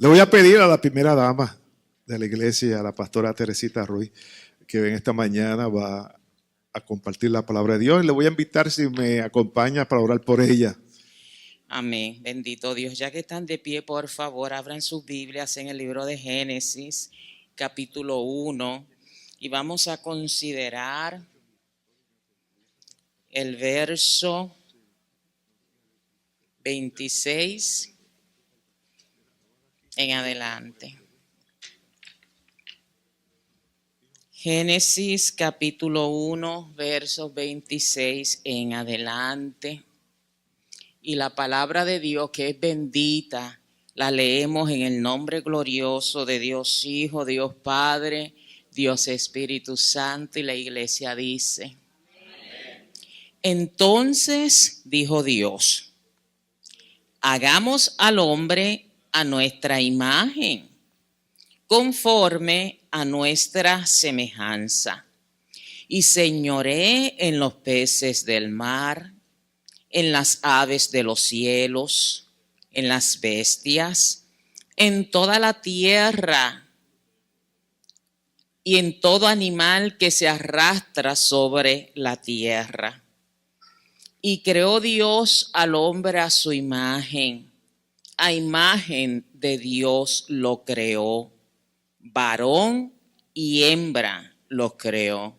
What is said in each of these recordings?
Le voy a pedir a la primera dama de la iglesia, a la pastora Teresita Ruiz, que en esta mañana va a compartir la palabra de Dios. Y le voy a invitar si me acompaña para orar por ella. Amén, bendito Dios. Ya que están de pie, por favor, abran sus Biblias en el libro de Génesis, capítulo 1, y vamos a considerar el verso 26 en adelante. Génesis capítulo 1, versos 26 en adelante. Y la palabra de Dios, que es bendita, la leemos en el nombre glorioso de Dios Hijo, Dios Padre, Dios Espíritu Santo, y la iglesia dice: Entonces dijo Dios: hagamos al hombre a nuestra imagen, conforme a nuestra semejanza, y señoree en los peces del mar, en las aves de los cielos, en las bestias, en toda la tierra y en todo animal que se arrastra sobre la tierra. Y creó Dios al hombre a su imagen de Dios lo creó, varón y hembra los creó.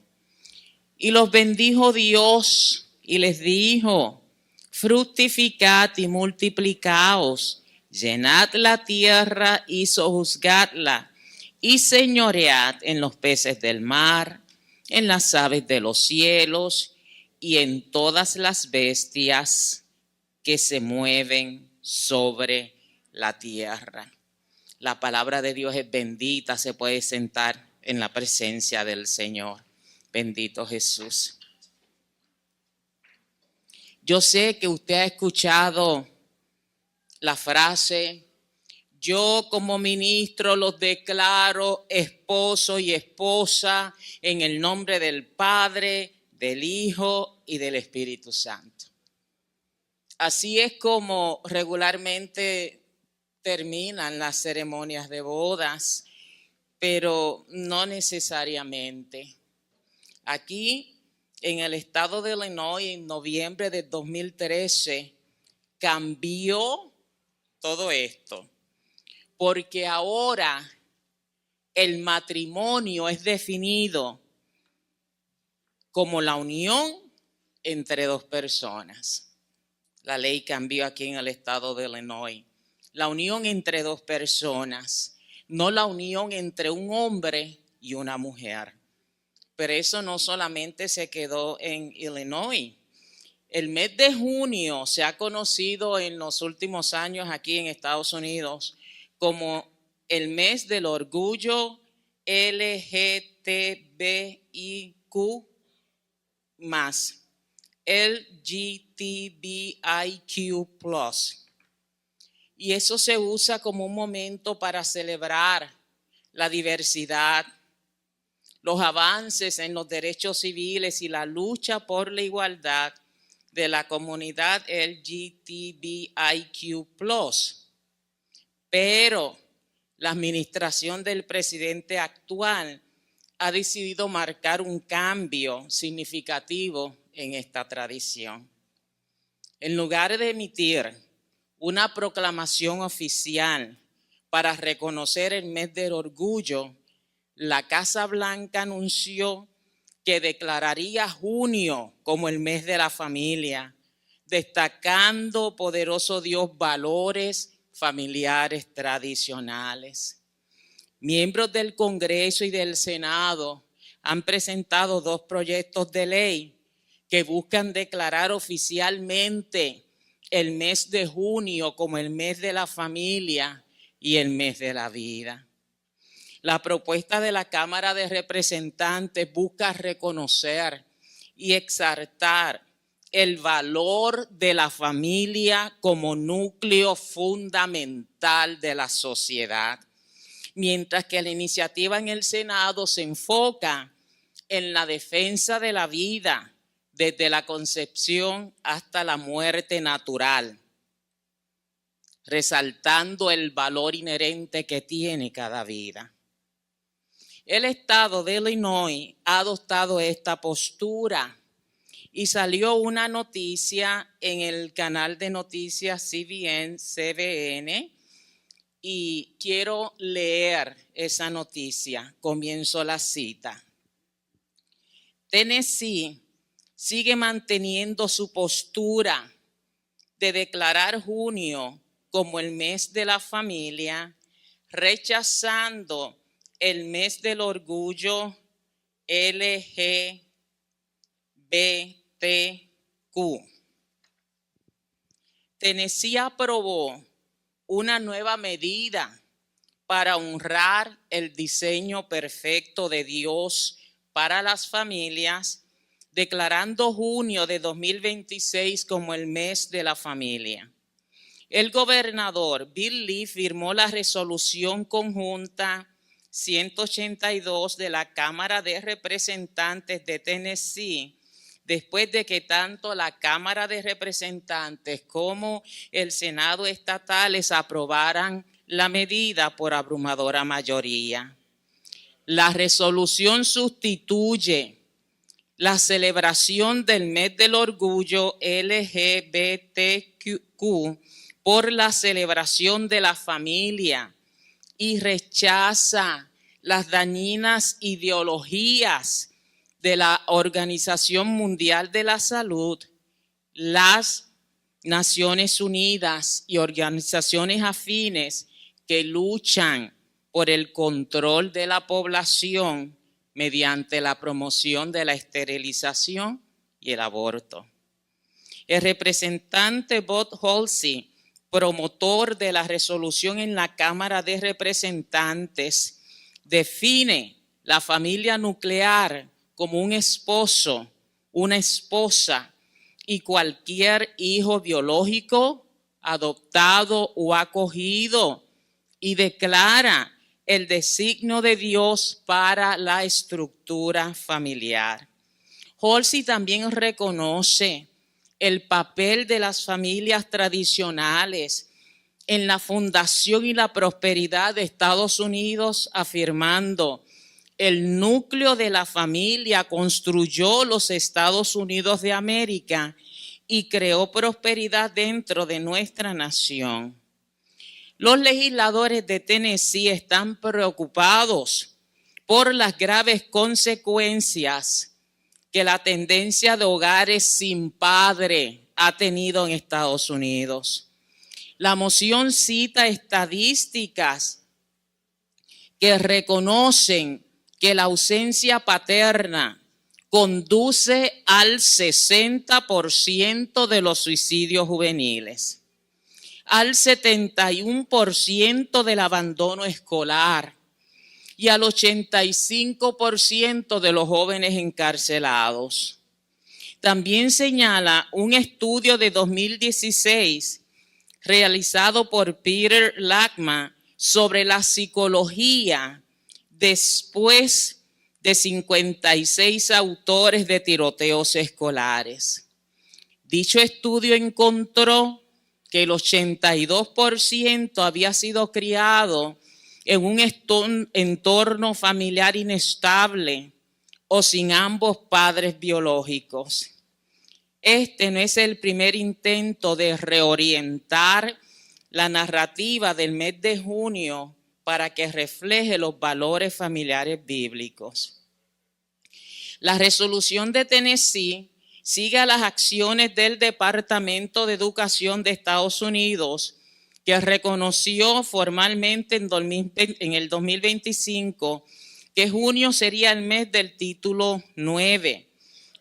Y los bendijo Dios y les dijo: fructificad y multiplicaos, llenad la tierra y sojuzgadla, y señoread en los peces del mar, en las aves de los cielos, y en todas las bestias que se mueven sobre la tierra. La palabra de Dios es bendita, se puede sentar en la presencia del Señor. Bendito Jesús. Yo sé que usted ha escuchado la frase: yo como ministro los declaro esposo y esposa en el nombre del Padre, del Hijo y del Espíritu Santo. Así es como regularmente terminan las ceremonias de bodas, pero no necesariamente. Aquí en el estado de Illinois, en noviembre de 2013, cambió todo esto, porque ahora el matrimonio es definido como la unión entre dos personas. La ley cambió aquí en el estado de Illinois. La unión entre dos personas, no la unión entre un hombre y una mujer. Pero eso no solamente se quedó en Illinois. El mes de junio se ha conocido en los últimos años aquí en Estados Unidos como el mes del orgullo LGTBIQ+, LGTBIQ+. Y eso se usa como un momento para celebrar la diversidad, los avances en los derechos civiles y la lucha por la igualdad de la comunidad LGTBIQ+. Pero la administración del presidente actual ha decidido marcar un cambio significativo en esta tradición. En lugar de emitir una proclamación oficial para reconocer el mes del orgullo, la Casa Blanca anunció que declararía junio como el mes de la familia, destacando, poderoso Dios, valores familiares tradicionales. Miembros del Congreso y del Senado han presentado 2 proyectos de ley que buscan declarar oficialmente el mes de junio como el mes de la familia y el mes de la vida. La propuesta de la Cámara de Representantes busca reconocer y exaltar el valor de la familia como núcleo fundamental de la sociedad, mientras que la iniciativa en el Senado se enfoca en la defensa de la vida desde la concepción hasta la muerte natural, resaltando el valor inherente que tiene cada vida. El estado de Illinois ha adoptado esta postura y salió una noticia en el canal de noticias CBN, y quiero leer esa noticia. Comienzo la cita. Tennessee sigue manteniendo su postura de declarar junio como el mes de la familia, rechazando el mes del orgullo LGBTQ. Tennessee aprobó una nueva medida para honrar el diseño perfecto de Dios para las familias, declarando junio de 2026 como el mes de la familia. El gobernador Bill Lee firmó la resolución conjunta 182 de la Cámara de Representantes de Tennessee, después de que tanto la Cámara de Representantes como el Senado estatales aprobaran la medida por abrumadora mayoría. La resolución sustituye la celebración del mes del orgullo LGBTQ por la celebración de la familia y rechaza las dañinas ideologías de la Organización Mundial de la Salud, las Naciones Unidas y organizaciones afines que luchan por el control de la población mediante la promoción de la esterilización y el aborto. El representante Bud Halsey, promotor de la resolución en la Cámara de Representantes, define la familia nuclear como un esposo, una esposa y cualquier hijo biológico, adoptado o acogido, y declara el designio de Dios para la estructura familiar. Halsey también reconoce el papel de las familias tradicionales en la fundación y la prosperidad de Estados Unidos, afirmando: el núcleo de la familia construyó los Estados Unidos de América y creó prosperidad dentro de nuestra nación. Los legisladores de Tennessee están preocupados por las graves consecuencias que la tendencia de hogares sin padre ha tenido en Estados Unidos. La moción cita estadísticas que reconocen que la ausencia paterna conduce al 60% de los suicidios juveniles, al 71% del abandono escolar y al 85% de los jóvenes encarcelados. También señala un estudio de 2016 realizado por Peter Lachman sobre la psicología después de 56 autores de tiroteos escolares. Dicho estudio encontró que el 82% había sido criado en un entorno familiar inestable o sin ambos padres biológicos. Este no es el primer intento de reorientar la narrativa del mes de junio para que refleje los valores familiares bíblicos. La resolución de Tennessee sigue a las acciones del Departamento de Educación de Estados Unidos, que reconoció formalmente en el 2025 que junio sería el mes del título 9,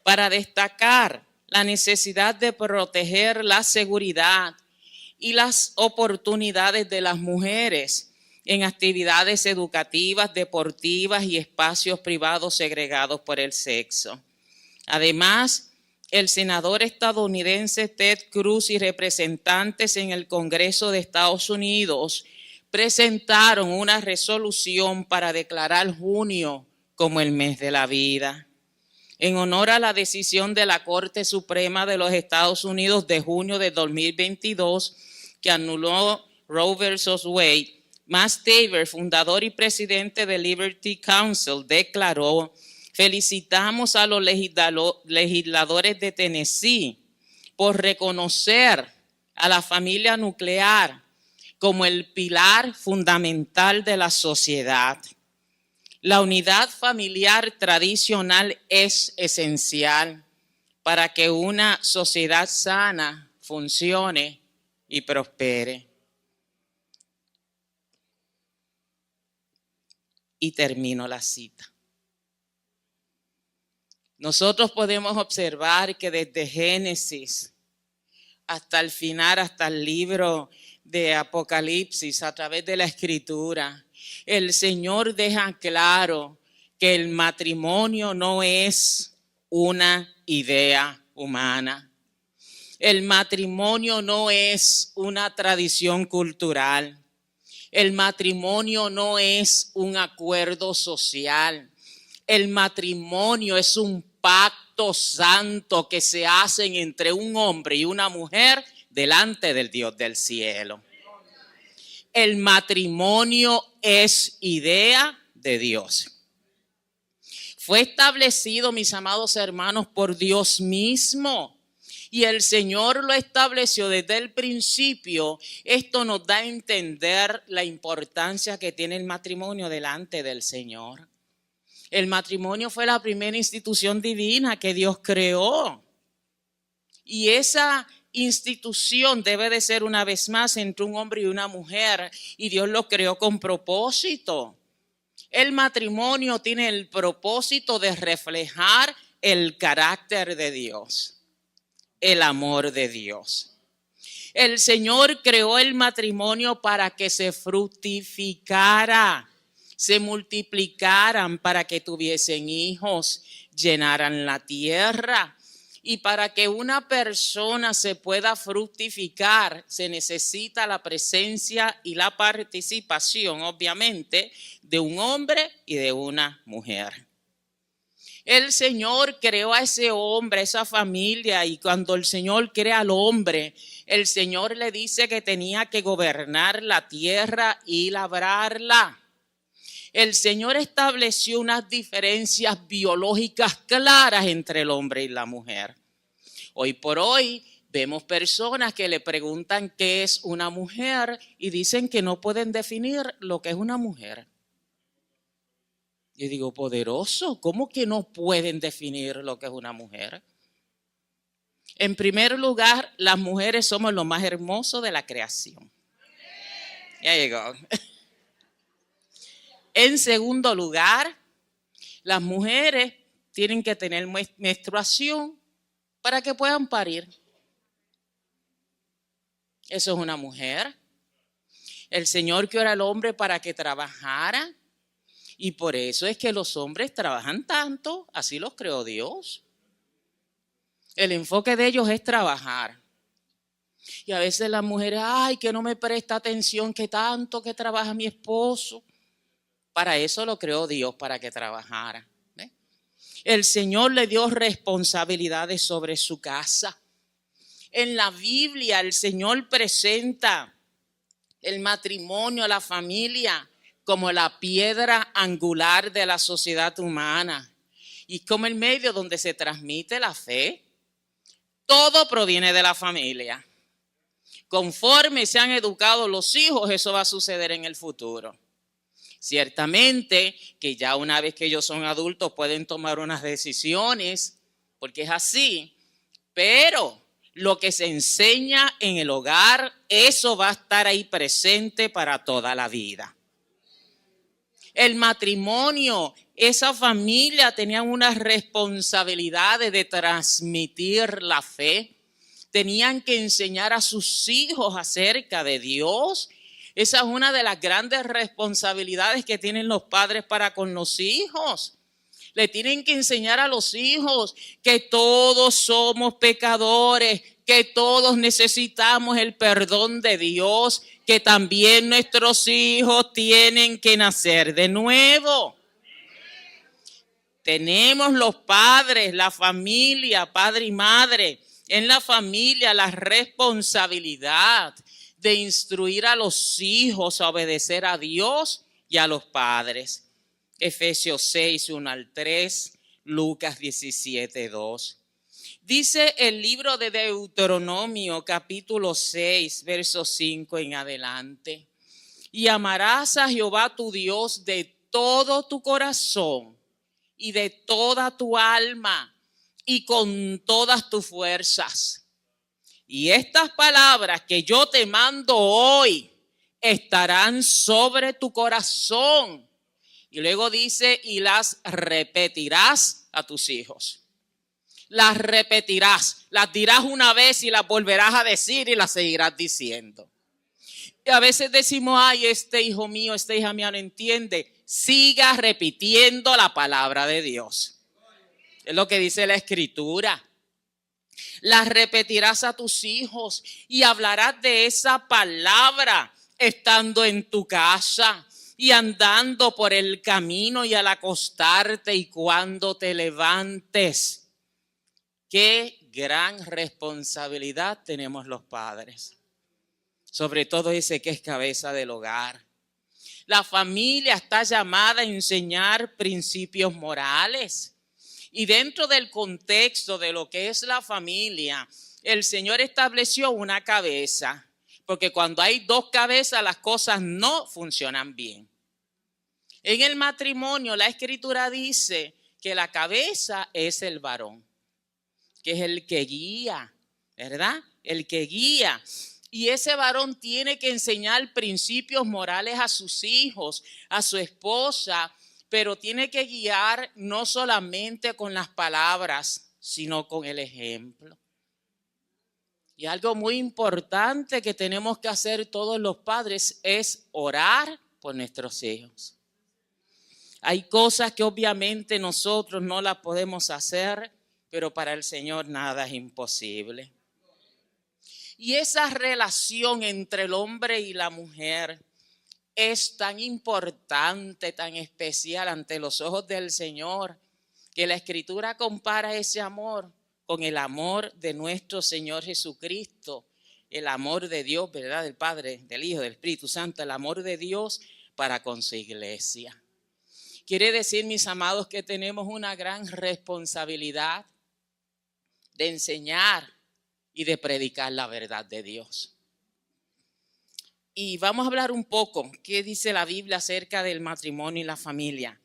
para destacar la necesidad de proteger la seguridad y las oportunidades de las mujeres en actividades educativas, deportivas y espacios privados segregados por el sexo. Además, el senador estadounidense Ted Cruz y representantes en el Congreso de Estados Unidos presentaron una resolución para declarar junio como el mes de la vida, en honor a la decisión de la Corte Suprema de los Estados Unidos de junio de 2022, que anuló Roe versus Wade, Max Tabor, fundador y presidente de Liberty Counsel, declaró: felicitamos a los legisladores de Tennessee por reconocer a la familia nuclear como el pilar fundamental de la sociedad. La unidad familiar tradicional es esencial para que una sociedad sana funcione y prospere. Y termino la cita. Nosotros podemos observar que desde Génesis hasta el final, hasta el libro de Apocalipsis, a través de la Escritura, el Señor deja claro que el matrimonio no es una idea humana. El matrimonio no es una tradición cultural. El matrimonio no es un acuerdo social. El matrimonio es un pacto santo que se hacen entre un hombre y una mujer delante del Dios del cielo. El matrimonio es idea de Dios. Fue establecido, mis amados hermanos, por Dios mismo. Y el Señor lo estableció desde el principio. Esto nos da a entender la importancia que tiene el matrimonio delante del Señor. El matrimonio fue la primera institución divina que Dios creó. Y esa institución debe de ser una vez más entre un hombre y una mujer. Y Dios lo creó con propósito. El matrimonio tiene el propósito de reflejar el carácter de Dios, el amor de Dios. El Señor creó el matrimonio para que se fructificara, se multiplicaran, para que tuviesen hijos, llenaran la tierra. Y para que una persona se pueda fructificar, se necesita la presencia y la participación, obviamente, de un hombre y de una mujer. El Señor creó a ese hombre, a esa familia, y cuando el Señor crea al hombre, el Señor le dice que tenía que gobernar la tierra y labrarla. El Señor estableció unas diferencias biológicas claras entre el hombre y la mujer. Hoy por hoy vemos personas que le preguntan qué es una mujer y dicen que no pueden definir lo que es una mujer. Yo digo, poderoso, ¿cómo que no pueden definir lo que es una mujer? En primer lugar, las mujeres somos lo más hermoso de la creación. Ya llegó. En segundo lugar, las mujeres tienen que tener menstruación para que puedan parir. Eso es una mujer. El Señor creó al hombre para que trabajara, y por eso es que los hombres trabajan tanto, así los creó Dios. El enfoque de ellos es trabajar. Y a veces las mujeres, ay, que no me presta atención, que tanto que trabaja mi esposo. Para eso lo creó Dios, para que trabajara. ¿Ve? El Señor le dio responsabilidades sobre su casa. En la Biblia el Señor presenta el matrimonio, la familia, como la piedra angular de la sociedad humana y como el medio donde se transmite la fe. Todo proviene de la familia. Conforme se han educado los hijos, eso va a suceder en el futuro. Ciertamente que ya una vez que ellos son adultos pueden tomar unas decisiones, porque es así, pero lo que se enseña en el hogar, eso va a estar ahí presente para toda la vida. El matrimonio, esa familia tenían unas responsabilidades de transmitir la fe. Tenían que enseñar a sus hijos acerca de Dios. Esa es una de las grandes responsabilidades que tienen los padres para con los hijos. Le tienen que enseñar a los hijos que todos somos pecadores, que todos necesitamos el perdón de Dios, que también nuestros hijos tienen que nacer de nuevo. Tenemos los padres, la familia, padre y madre, en la familia la responsabilidad de instruir a los hijos a obedecer a Dios y a los padres. Efesios 6, 1 al 3, Lucas 17, 2. Dice el libro de Deuteronomio, capítulo 6, verso 5 en adelante. Y amarás a Jehová tu Dios de todo tu corazón y de toda tu alma y con todas tus fuerzas. Y estas palabras que yo te mando hoy estarán sobre tu corazón. Y luego dice, y las repetirás a tus hijos. Las repetirás, las dirás una vez y las volverás a decir y las seguirás diciendo. Y a veces decimos, ay, este hijo mío, esta hija mía no entiende. Siga repitiendo la palabra de Dios. Es lo que dice la Escritura. Las repetirás a tus hijos y hablarás de esa palabra estando en tu casa y andando por el camino y al acostarte y cuando te levantes. Qué gran responsabilidad tenemos los padres. Sobre todo ese que es cabeza del hogar. La familia está llamada a enseñar principios morales. Y dentro del contexto de lo que es la familia, el Señor estableció una cabeza. Porque cuando hay dos cabezas, las cosas no funcionan bien. En el matrimonio, la Escritura dice que la cabeza es el varón, que es el que guía, ¿verdad? El que guía. Y ese varón tiene que enseñar principios morales a sus hijos, a su esposa, pero tiene que guiar no solamente con las palabras, sino con el ejemplo. Y algo muy importante que tenemos que hacer todos los padres es orar por nuestros hijos. Hay cosas que obviamente nosotros no las podemos hacer, pero para el Señor nada es imposible. Y esa relación entre el hombre y la mujer es tan importante, tan especial ante los ojos del Señor, que la Escritura compara ese amor con el amor de nuestro Señor Jesucristo, el amor de Dios, ¿verdad? Del Padre, del Hijo, del Espíritu Santo, el amor de Dios para con su iglesia. Quiere decir, mis amados, que tenemos una gran responsabilidad de enseñar y de predicar la verdad de Dios. Y vamos a hablar un poco, ¿qué dice la Biblia acerca del matrimonio y la familia?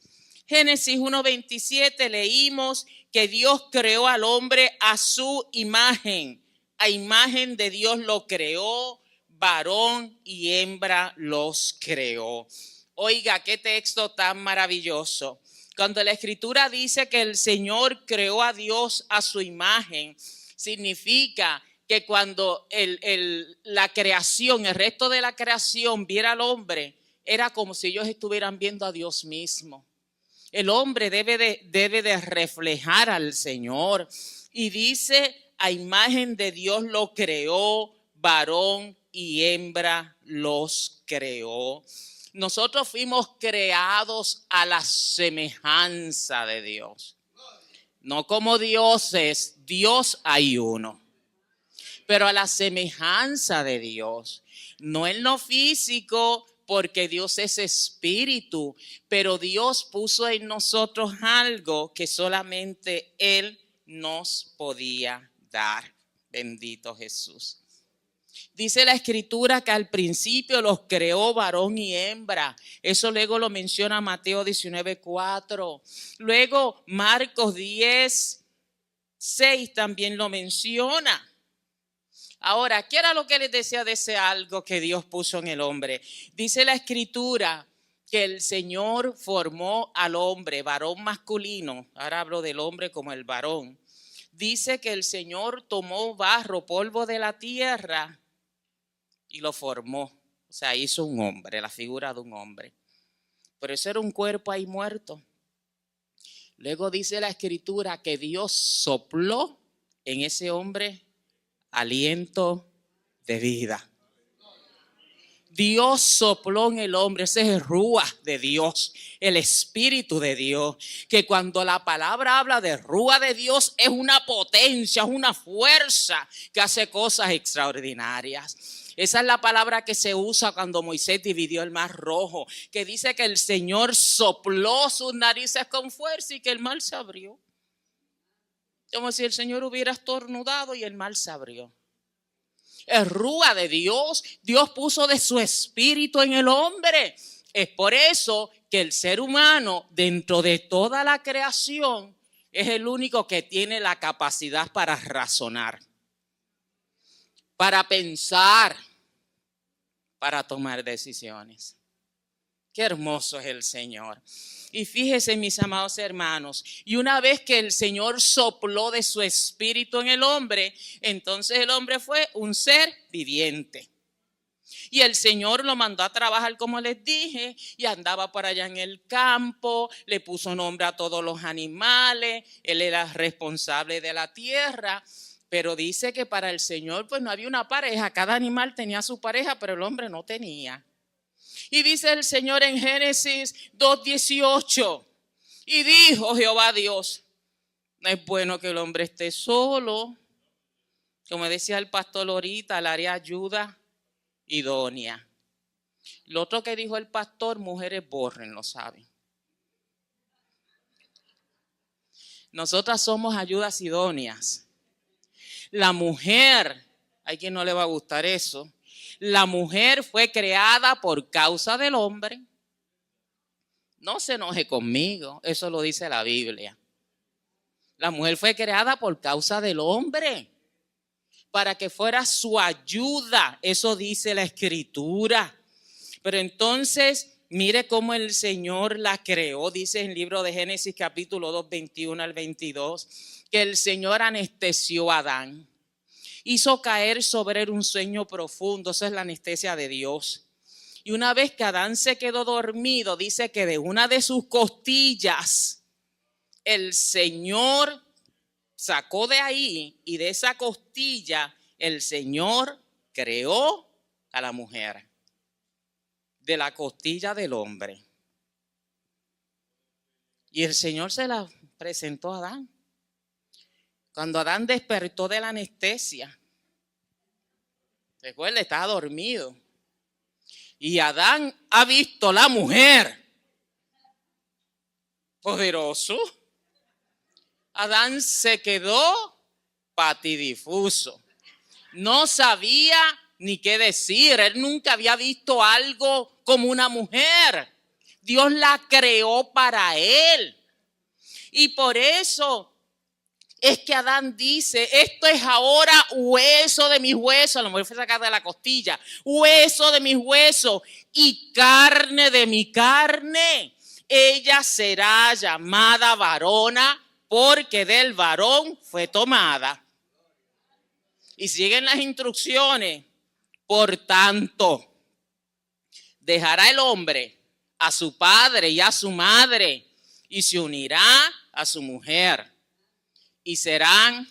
Génesis 1:27 leímos que Dios creó al hombre a su imagen. A imagen de Dios lo creó, varón y hembra los creó. Oiga, qué texto tan maravilloso. Cuando la Escritura dice que el Señor creó a Dios a su imagen, significa que cuando la creación, el resto de la creación viera al hombre, era como si ellos estuvieran viendo a Dios mismo. El hombre debe de reflejar al Señor. Y dice, a imagen de Dios lo creó, varón y hembra los creó. Nosotros fuimos creados a la semejanza de Dios. No como dioses, Dios hay uno. Pero a la semejanza de Dios. No en lo físico, porque Dios es espíritu, pero Dios puso en nosotros algo que solamente Él nos podía dar. Bendito Jesús. Dice la Escritura que al principio los creó varón y hembra. Eso luego lo menciona Mateo 19:4. Luego Marcos 10:6 también lo menciona. Ahora, ¿qué era lo que les decía de ese algo que Dios puso en el hombre? Dice la Escritura que el Señor formó al hombre, varón masculino. Ahora hablo del hombre como el varón. Dice que el Señor tomó barro, polvo de la tierra y lo formó. O sea, hizo un hombre, la figura de un hombre. Pero eso era un cuerpo ahí muerto. Luego dice la Escritura que Dios sopló en ese hombre aliento de vida. Dios sopló en el hombre, ese es el ruaj de Dios, el Espíritu de Dios, que cuando la palabra habla de ruaj de Dios es una potencia, es una fuerza que hace cosas extraordinarias. Esa es la palabra que se usa cuando Moisés dividió el mar rojo, que dice que el Señor sopló sus narices con fuerza y que el mar se abrió. Como si el Señor hubiera estornudado y el mar se abrió. Es rúa de Dios. Dios puso de su espíritu en el hombre. Es por eso que el ser humano, dentro de toda la creación, es el único que tiene la capacidad para razonar, para pensar, para tomar decisiones. Qué hermoso es el Señor. Y fíjese, mis amados hermanos, y una vez que el Señor sopló de su espíritu en el hombre, entonces el hombre fue un ser viviente. Y el Señor lo mandó a trabajar, como les dije, y andaba por allá en el campo, le puso nombre a todos los animales, él era responsable de la tierra. Pero dice que para el Señor pues no había una pareja, cada animal tenía su pareja, pero el hombre no tenía. Y dice el Señor en Génesis 2:18, y dijo Jehová Dios, no es bueno que el hombre esté solo. Como decía el pastor ahorita, le haré ayuda idónea. Lo otro que dijo el pastor, mujeres borren, lo saben. Nosotras somos ayudas idóneas. La mujer, hay quien no le va a gustar eso, la mujer fue creada por causa del hombre. No se enoje conmigo, eso lo dice la Biblia. La mujer fue creada por causa del hombre, para que fuera su ayuda, eso dice la Escritura. Pero entonces, mire cómo el Señor la creó, dice en el libro de Génesis capítulo 2, 21 al 22, que el Señor anestesió a Adán. Hizo caer sobre él un sueño profundo, esa es la anestesia de Dios. Y una vez que Adán se quedó dormido, dice que de una de sus costillas, el Señor sacó de ahí y de esa costilla el Señor creó a la mujer, de la costilla del hombre. Y el Señor se la presentó a Adán. Cuando Adán despertó de la anestesia, recuerda, estaba dormido. Y Adán ha visto la mujer. Poderoso. Adán se quedó patidifuso. No sabía ni qué decir. Él nunca había visto algo como una mujer. Dios la creó para él. Y por eso es que Adán dice, esto es ahora hueso de mis huesos. A lo mejor fue sacada de la costilla. Hueso de mis huesos y carne de mi carne. Ella será llamada varona porque del varón fue tomada. Y siguen las instrucciones. Por tanto, dejará el hombre a su padre y a su madre y se unirá a su mujer. Y serán,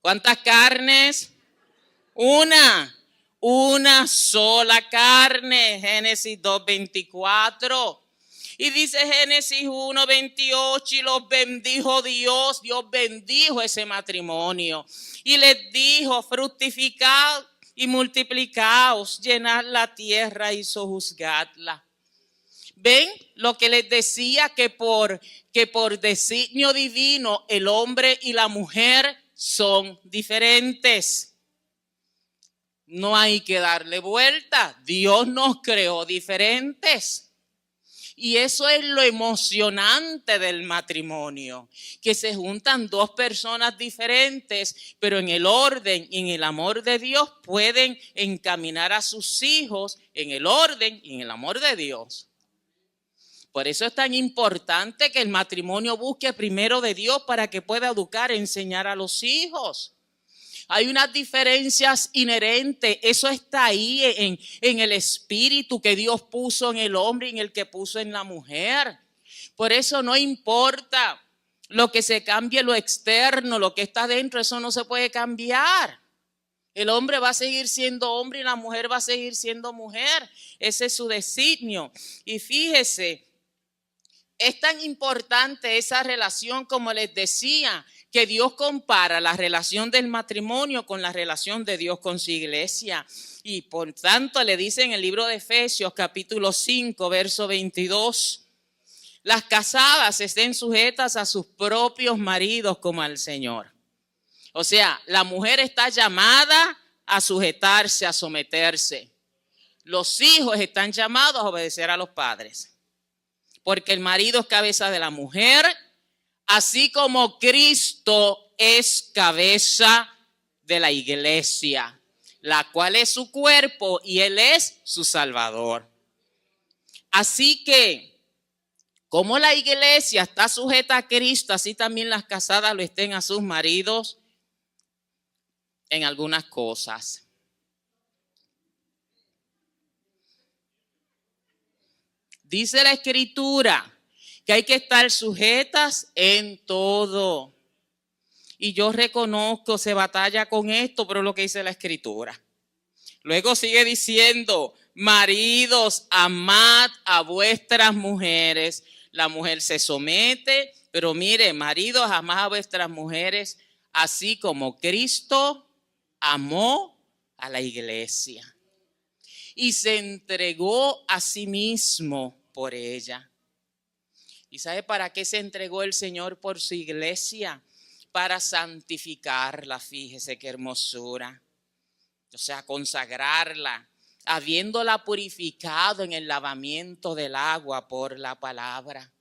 ¿cuántas carnes? Una sola carne. Génesis 2:24. Y dice Génesis 1:28, y los bendijo Dios. Dios bendijo ese matrimonio. Y les dijo, fructificad y multiplicaos, llenad la tierra y sojuzgadla. ¿Ven lo que les decía? Que por designio divino el hombre y la mujer son diferentes. No hay que darle vuelta. Dios nos creó diferentes. Y eso es lo emocionante del matrimonio, que se juntan dos personas diferentes, pero en el orden y en el amor de Dios pueden encaminar a sus hijos en el orden y en el amor de Dios. Por eso es tan importante que el matrimonio busque primero de Dios para que pueda educar, enseñar a los hijos. Hay unas diferencias inherentes, eso está ahí en el espíritu que Dios puso en el hombre y en el que puso en la mujer. Por eso no importa lo que se cambie, lo externo, lo que está dentro, eso no se puede cambiar. El hombre va a seguir siendo hombre y la mujer va a seguir siendo mujer. Ese es su designio. Y fíjese, es tan importante esa relación, como les decía, que Dios compara la relación del matrimonio con la relación de Dios con su iglesia. Y por tanto le dice en el libro de Efesios capítulo 5, verso 22, las casadas estén sujetas a sus propios maridos como al Señor. O sea, la mujer está llamada a sujetarse, a someterse. Los hijos están llamados a obedecer a los padres. Porque el marido es cabeza de la mujer, así como Cristo es cabeza de la iglesia, la cual es su cuerpo y Él es su Salvador. Así que, como la iglesia está sujeta a Cristo, así también las casadas lo estén a sus maridos en algunas cosas. Dice la Escritura que hay que estar sujetas en todo. Y yo reconozco, se batalla con esto, pero es lo que dice la Escritura. Luego sigue diciendo, maridos, amad a vuestras mujeres. La mujer se somete, pero mire, maridos, amad a vuestras mujeres, así como Cristo amó a la iglesia y se entregó a sí mismo por ella. ¿Y sabe para qué se entregó el Señor por su iglesia? Para santificarla, fíjese qué hermosura. O sea, consagrarla, habiéndola purificado en el lavamiento del agua por la palabra.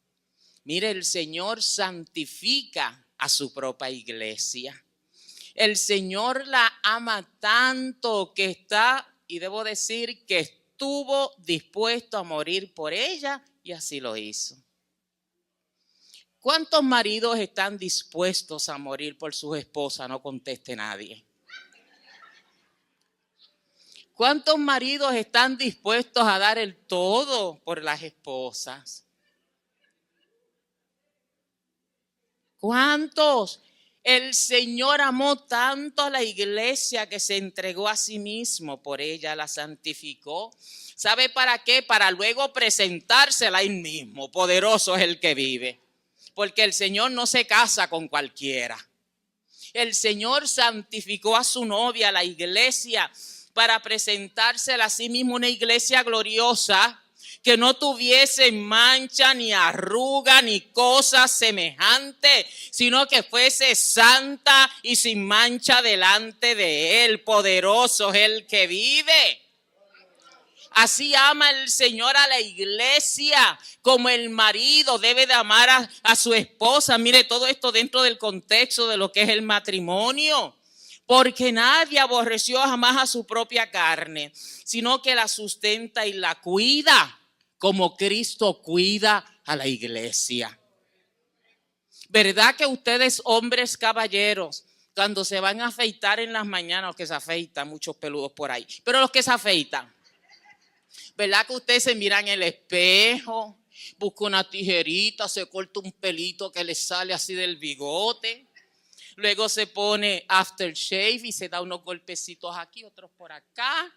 Mire, el Señor santifica a su propia iglesia. El Señor la ama tanto que está, y debo decir que estuvo dispuesto a morir por ella y así lo hizo. ¿Cuántos maridos están dispuestos a morir por sus esposas? No conteste nadie. ¿Cuántos maridos están dispuestos a dar el todo por las esposas? ¿Cuántos? El Señor amó tanto a la iglesia que se entregó a sí mismo por ella, la santificó. ¿Sabe para qué? Para luego presentársela a él mismo. Poderoso es el que vive. Porque el Señor no se casa con cualquiera. El Señor santificó a su novia, la iglesia, para presentársela a sí mismo, una iglesia gloriosa, que no tuviese mancha, ni arruga, ni cosa semejante, sino que fuese santa y sin mancha delante de Él. Poderoso es el que vive. Así ama el Señor a la iglesia, como el marido debe de amar a su esposa. Mire, todo esto dentro del contexto de lo que es el matrimonio. Porque nadie aborreció jamás a su propia carne, sino que la sustenta y la cuida, como Cristo cuida a la iglesia. ¿Verdad que ustedes, hombres caballeros, cuando se van a afeitar en las mañanas, los que se afeitan, muchos peludos por ahí, pero los que se afeitan, ¿verdad que ustedes se miran en el espejo, buscan una tijerita, se corta un pelito que les sale así del bigote? Luego se pone aftershave y se da unos golpecitos aquí, otros por acá.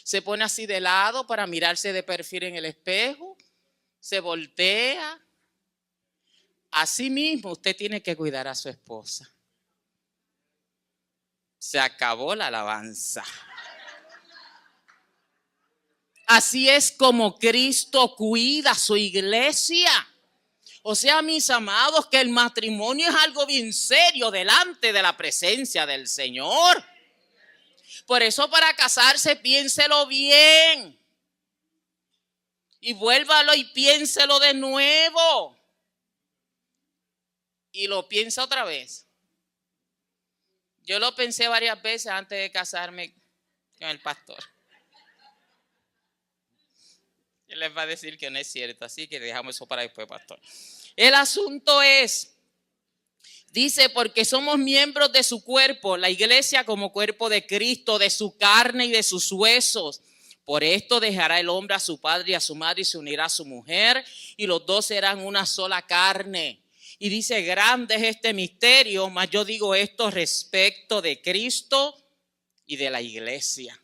Se pone así de lado para mirarse de perfil en el espejo. Se voltea. Así mismo usted tiene que cuidar a su esposa. Se acabó la alabanza. Así es como Cristo cuida a su iglesia. O sea, mis amados, que el matrimonio es algo bien serio delante de la presencia del Señor. Por eso, para casarse, piénselo bien. Y vuélvalo y piénselo de nuevo. Y lo piensa otra vez. Yo lo pensé varias veces antes de casarme con el pastor. Él les va a decir que no es cierto, así que dejamos eso para después, pastor. El asunto es, dice, porque somos miembros de su cuerpo, la iglesia como cuerpo de Cristo, de su carne y de sus huesos. Por esto dejará el hombre a su padre y a su madre y se unirá a su mujer y los dos serán una sola carne. Y dice, grande es este misterio, mas yo digo esto respecto de Cristo y de la iglesia.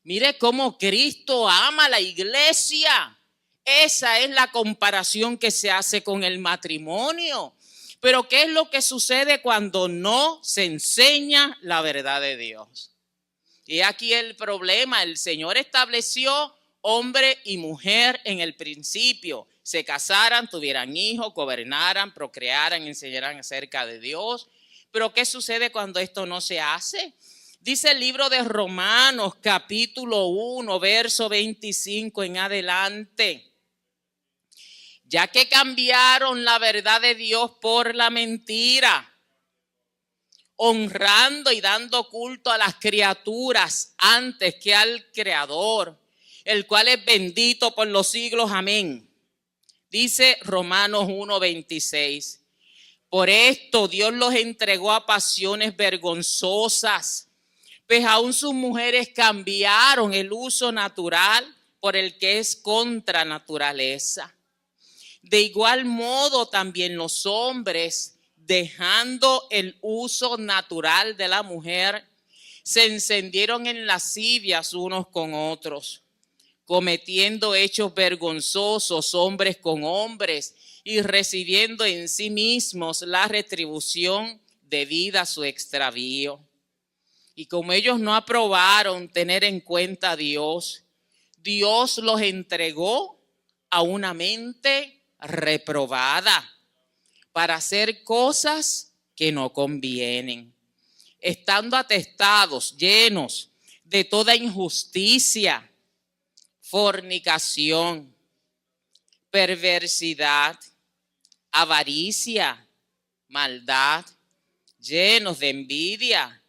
Mire cómo Cristo ama a la iglesia. Esa es la comparación que se hace con el matrimonio. Pero ¿qué es lo que sucede cuando no se enseña la verdad de Dios? Y aquí el problema, el Señor estableció hombre y mujer en el principio. Se casaran, tuvieran hijos, gobernaran, procrearan, enseñaran acerca de Dios. Pero ¿qué sucede cuando esto no se hace? Dice el libro de Romanos, capítulo 1, verso 25 en adelante. Ya que cambiaron la verdad de Dios por la mentira, honrando y dando culto a las criaturas antes que al Creador, el cual es bendito por los siglos. Amén. Dice Romanos 1:26. Por esto Dios los entregó a pasiones vergonzosas, pues aún sus mujeres cambiaron el uso natural por el que es contra naturaleza. De igual modo también los hombres, dejando el uso natural de la mujer, se encendieron en lascivias unos con otros, cometiendo hechos vergonzosos hombres con hombres y recibiendo en sí mismos la retribución debida a su extravío. Y como ellos no aprobaron tener en cuenta a Dios, Dios los entregó a una mente reprobada para hacer cosas que no convienen, estando atestados, llenos de toda injusticia, fornicación, perversidad, avaricia, maldad, llenos de envidia,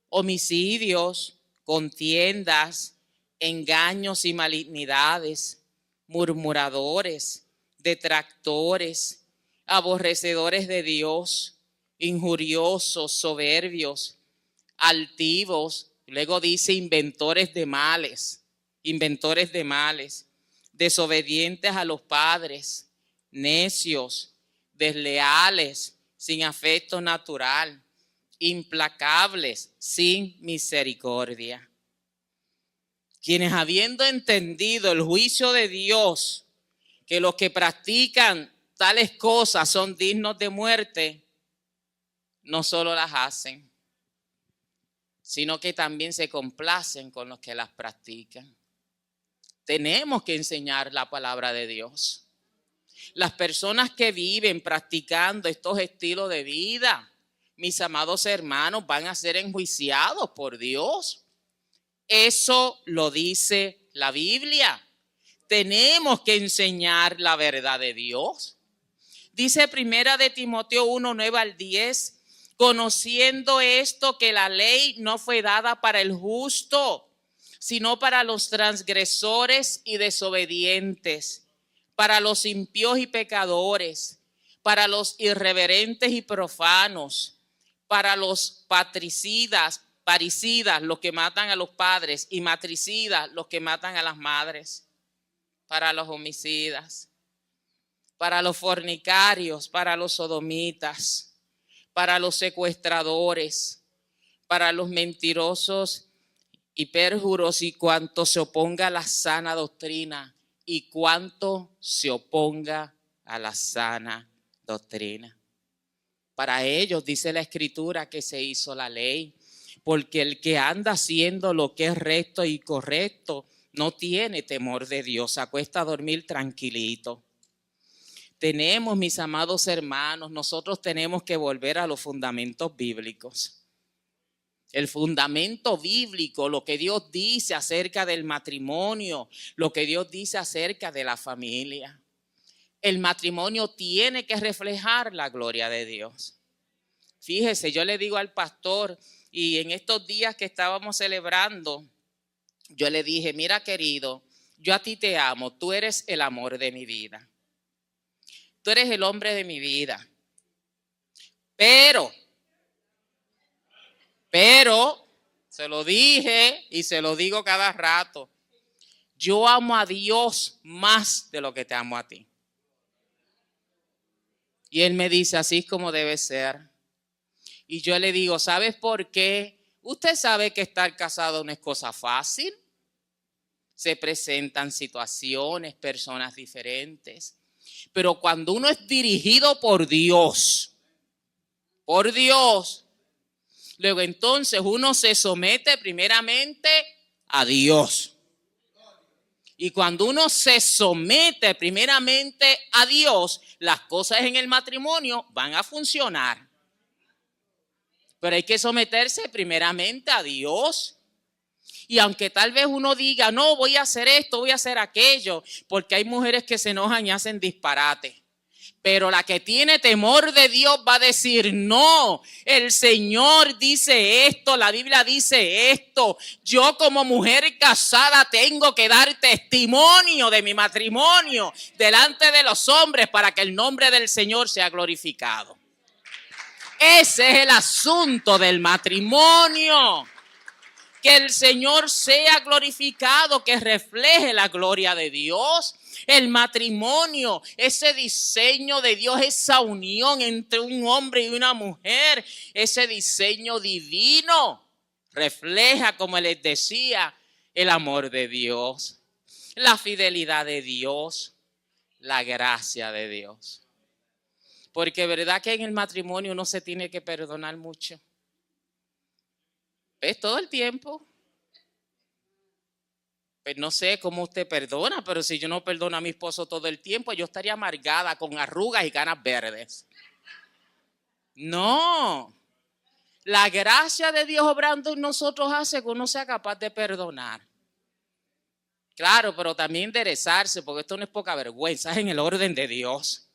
homicidios, contiendas, engaños y malignidades, murmuradores, detractores, aborrecedores de Dios, injuriosos, soberbios, altivos. Luego dice inventores de males, desobedientes a los padres, necios, desleales, sin afecto natural, implacables, sin misericordia. Quienes habiendo entendido el juicio de Dios, que los que practican tales cosas son dignos de muerte, no solo las hacen, sino que también se complacen con los que las practican. Tenemos que enseñar la palabra de Dios. Las personas que viven practicando estos estilos de vida, mis amados hermanos, van a ser enjuiciados por Dios. Eso lo dice la Biblia. Tenemos que enseñar la verdad de Dios. Dice primera de Timoteo 1:9-10, conociendo esto, que la ley no fue dada para el justo, sino para los transgresores y desobedientes, para los impíos y pecadores, para los irreverentes y profanos, para los parricidas, los que matan a los padres, y matricidas, los que matan a las madres, para los homicidas, para los fornicarios, para los sodomitas, para los secuestradores, para los mentirosos y perjuros, y cuanto se oponga a la sana doctrina, y cuanto se oponga a la sana doctrina. Para ellos dice la Escritura que se hizo la ley, porque el que anda haciendo lo que es recto y correcto no tiene temor de Dios, se acuesta a dormir tranquilito. Tenemos, mis amados hermanos, nosotros tenemos que volver a los fundamentos bíblicos. El fundamento bíblico, lo que Dios dice acerca del matrimonio, lo que Dios dice acerca de la familia. El matrimonio tiene que reflejar la gloria de Dios. Fíjese, yo le digo al pastor, y en estos días que estábamos celebrando, yo le dije, mira querido, yo a ti te amo, tú eres el amor de mi vida. Tú eres el hombre de mi vida. Pero, se lo dije y se lo digo cada rato, yo amo a Dios más de lo que te amo a ti. Y él me dice, así es como debe ser. Y yo le digo, ¿sabes por qué? Usted sabe que estar casado no es cosa fácil. Se presentan situaciones, personas diferentes. Pero cuando uno es dirigido por Dios, por Dios, luego entonces uno se somete primeramente a Dios. Y cuando uno se somete primeramente a Dios, las cosas en el matrimonio van a funcionar. Pero hay que someterse primeramente a Dios. Y aunque tal vez uno diga, no, voy a hacer esto, voy a hacer aquello, porque hay mujeres que se enojan y hacen disparate. Pero la que tiene temor de Dios va a decir, no, el Señor dice esto, la Biblia dice esto. Yo como mujer casada tengo que dar testimonio de mi matrimonio delante de los hombres para que el nombre del Señor sea glorificado. Ese es el asunto del matrimonio. Que el Señor sea glorificado, que refleje la gloria de Dios. El matrimonio, ese diseño de Dios, esa unión entre un hombre y una mujer, ese diseño divino, refleja, como les decía, el amor de Dios, la fidelidad de Dios, la gracia de Dios. Porque verdad que en el matrimonio uno se tiene que perdonar mucho. ¿Ves? Todo el tiempo. Pues no sé cómo usted perdona, pero si yo no perdono a mi esposo todo el tiempo, yo estaría amargada con arrugas y canas verdes. No. La gracia de Dios obrando en nosotros hace que uno sea capaz de perdonar. Claro, pero también enderezarse, porque esto no es poca vergüenza, es en el orden de Dios.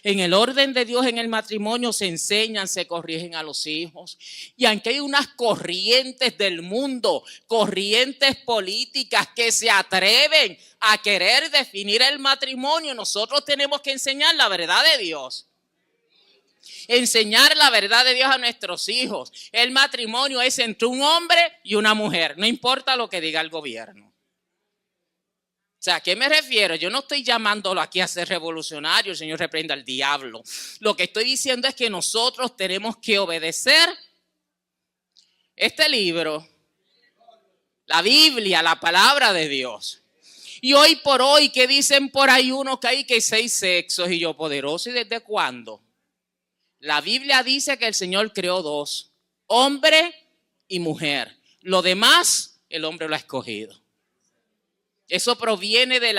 En el orden de Dios, en el matrimonio se enseñan, se corrigen a los hijos. Y aunque hay unas corrientes del mundo, corrientes políticas que se atreven a querer definir el matrimonio, nosotros tenemos que enseñar la verdad de Dios. Enseñar la verdad de Dios a nuestros hijos. El matrimonio es entre un hombre y una mujer, no importa lo que diga el gobierno. O sea, ¿a qué me refiero? Yo no estoy llamándolo aquí a ser revolucionario, el Señor reprenda al diablo. Lo que estoy diciendo es que nosotros tenemos que obedecer este libro, la Biblia, la palabra de Dios. Y hoy por hoy, ¿qué dicen por ahí unos que hay 6 sexos? Y yo, poderoso, ¿y desde cuándo? La Biblia dice que el Señor creó 2, hombre y mujer. Lo demás, el hombre lo ha escogido. Eso proviene de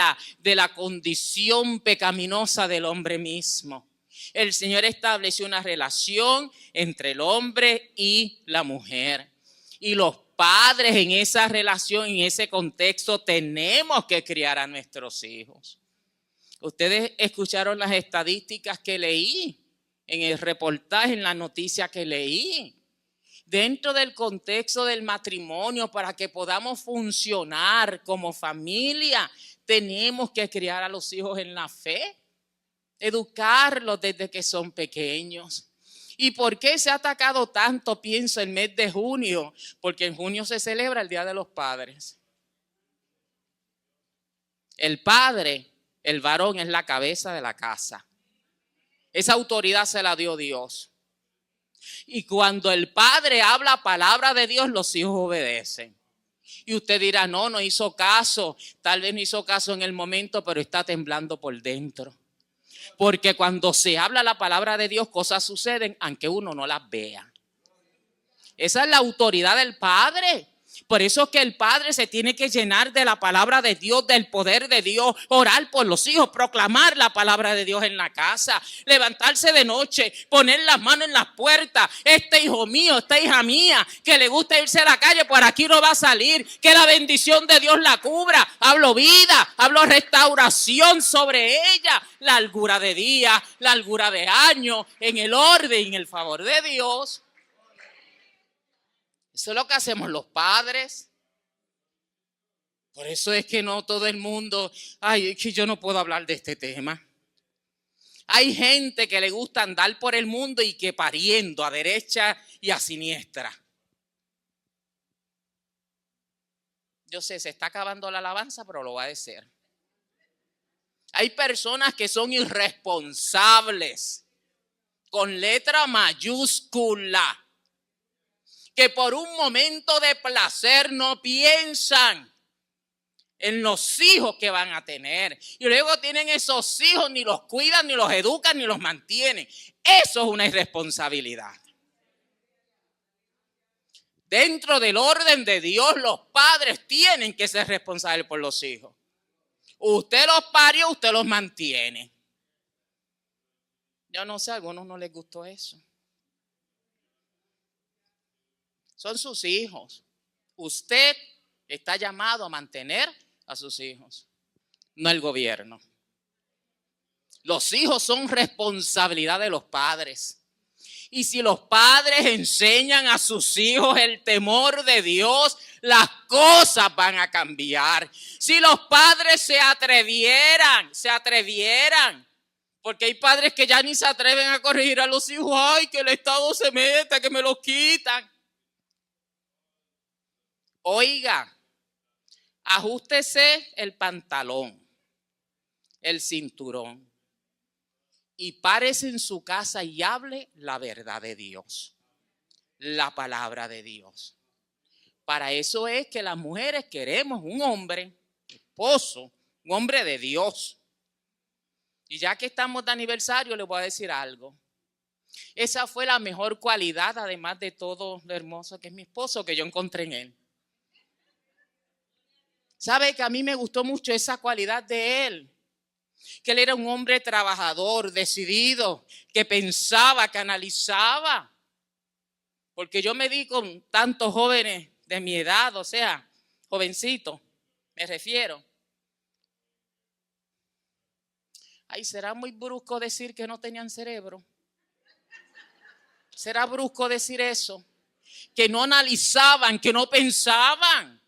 la condición pecaminosa del hombre mismo. El Señor estableció una relación entre el hombre y la mujer. Y los padres en esa relación, en ese contexto, tenemos que criar a nuestros hijos. Ustedes escucharon las estadísticas que leí en el reportaje, en la noticia que leí. Dentro del contexto del matrimonio, para que podamos funcionar como familia, tenemos que criar a los hijos en la fe, educarlos desde que son pequeños. ¿Y por qué se ha atacado tanto, pienso, el mes de junio? Porque en junio se celebra el Día de los Padres. El padre, el varón, es la cabeza de la casa. Esa autoridad se la dio Dios. Y cuando el padre habla palabra de Dios, los hijos obedecen. Y usted dirá, no hizo caso. Tal vez no hizo caso en el momento, pero está temblando por dentro. Porque cuando se habla la palabra de Dios, cosas suceden aunque uno no las vea. Esa es la autoridad del padre. Por eso es que el padre se tiene que llenar de la palabra de Dios, del poder de Dios, orar por los hijos, proclamar la palabra de Dios en la casa, levantarse de noche, poner las manos en las puertas. Este hijo mío, esta hija mía, que le gusta irse a la calle, por aquí no va a salir, que la bendición de Dios la cubra. Hablo vida, hablo restauración sobre ella, la largura de día, la largura de años, en el orden y en el favor de Dios. Eso es lo que hacemos los padres. Por eso es que no todo el mundo, es que yo no puedo hablar de este tema. Hay gente que le gusta andar por el mundo y que pariendo a derecha y a siniestra. Yo sé, se está acabando la alabanza, pero lo va a decir. Hay personas que son irresponsables, con letra mayúscula, que por un momento de placer no piensan en los hijos que van a tener. Y luego tienen esos hijos, ni los cuidan, ni los educan, ni los mantienen. Eso es una irresponsabilidad. dentro del orden de Dios, los padres tienen que ser responsables por los hijos. Usted los parió, usted los mantiene. Yo no sé, a algunos no les gustó eso. Son sus hijos. Usted está llamado a mantener a sus hijos, no el gobierno. Los hijos son responsabilidad de los padres. Y si los padres enseñan a sus hijos el temor de Dios, las cosas van a cambiar. Si los padres se atrevieran, porque hay padres que ya ni se atreven a corregir a los hijos. Ay, que el Estado se meta, que me los quitan. Oiga, ajústese el pantalón, el cinturón, y párese en su casa y hable la verdad de Dios, la palabra de Dios. Para eso es que las mujeres queremos un hombre, esposo, un hombre de Dios. Y ya que estamos de aniversario, les voy a decir algo. Esa fue la mejor cualidad, además de todo lo hermoso que es mi esposo, que yo encontré en él. ¿Sabe que a mí me gustó mucho esa cualidad de él? Que él era un hombre trabajador, decidido, que pensaba, que analizaba. Porque yo me di con tantos jóvenes de mi edad, o sea, jovencitos, me refiero. Ay, ¿será muy brusco decir que no tenían cerebro? ¿Será brusco decir eso? Que no analizaban, que no pensaban.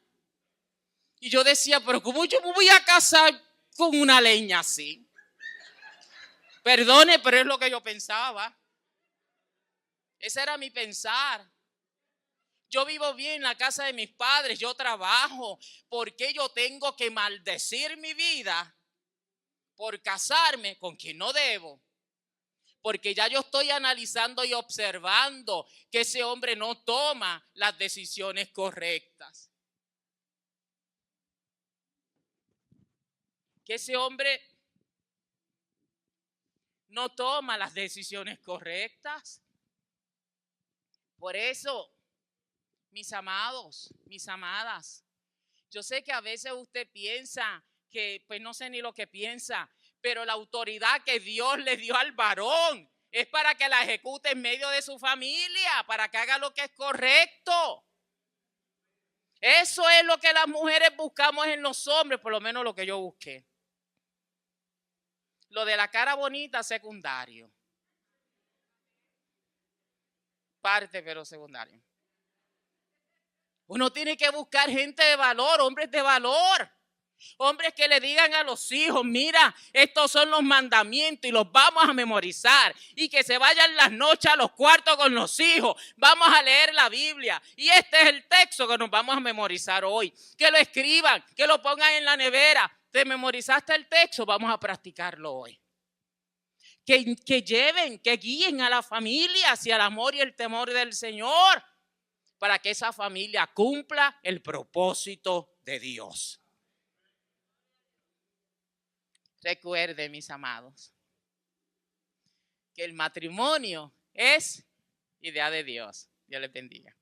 Y yo decía, pero ¿cómo yo me voy a casar con una leña así? Perdone, pero es lo que yo pensaba. Ese era mi pensar. Yo vivo bien en la casa de mis padres, yo trabajo. ¿Por qué yo tengo que maldecir mi vida por casarme con quien no debo? Porque ya yo estoy analizando y observando que ese hombre no toma las decisiones correctas. Que ese hombre no toma las decisiones correctas. Por eso, mis amados, mis amadas, yo sé que a veces usted piensa que, pues no sé ni lo que piensa, pero la autoridad que Dios le dio al varón es para que la ejecute en medio de su familia, para que haga lo que es correcto. Eso es lo que las mujeres buscamos en los hombres, por lo menos lo que yo busqué. Lo de la cara bonita, secundario. Parte, pero secundario. Uno tiene que buscar gente de valor, hombres de valor. Hombres que le digan a los hijos, mira, estos son los mandamientos y los vamos a memorizar. Y que se vayan las noches a los cuartos con los hijos. Vamos a leer la Biblia. Y este es el texto que nos vamos a memorizar hoy. Que lo escriban, que lo pongan en la nevera. ¿Te memorizaste el texto? Vamos a practicarlo hoy. Que lleven, que guíen a la familia hacia el amor y el temor del Señor. Para que esa familia cumpla el propósito de Dios. Recuerden, mis amados, que el matrimonio es idea de Dios. Dios les bendiga.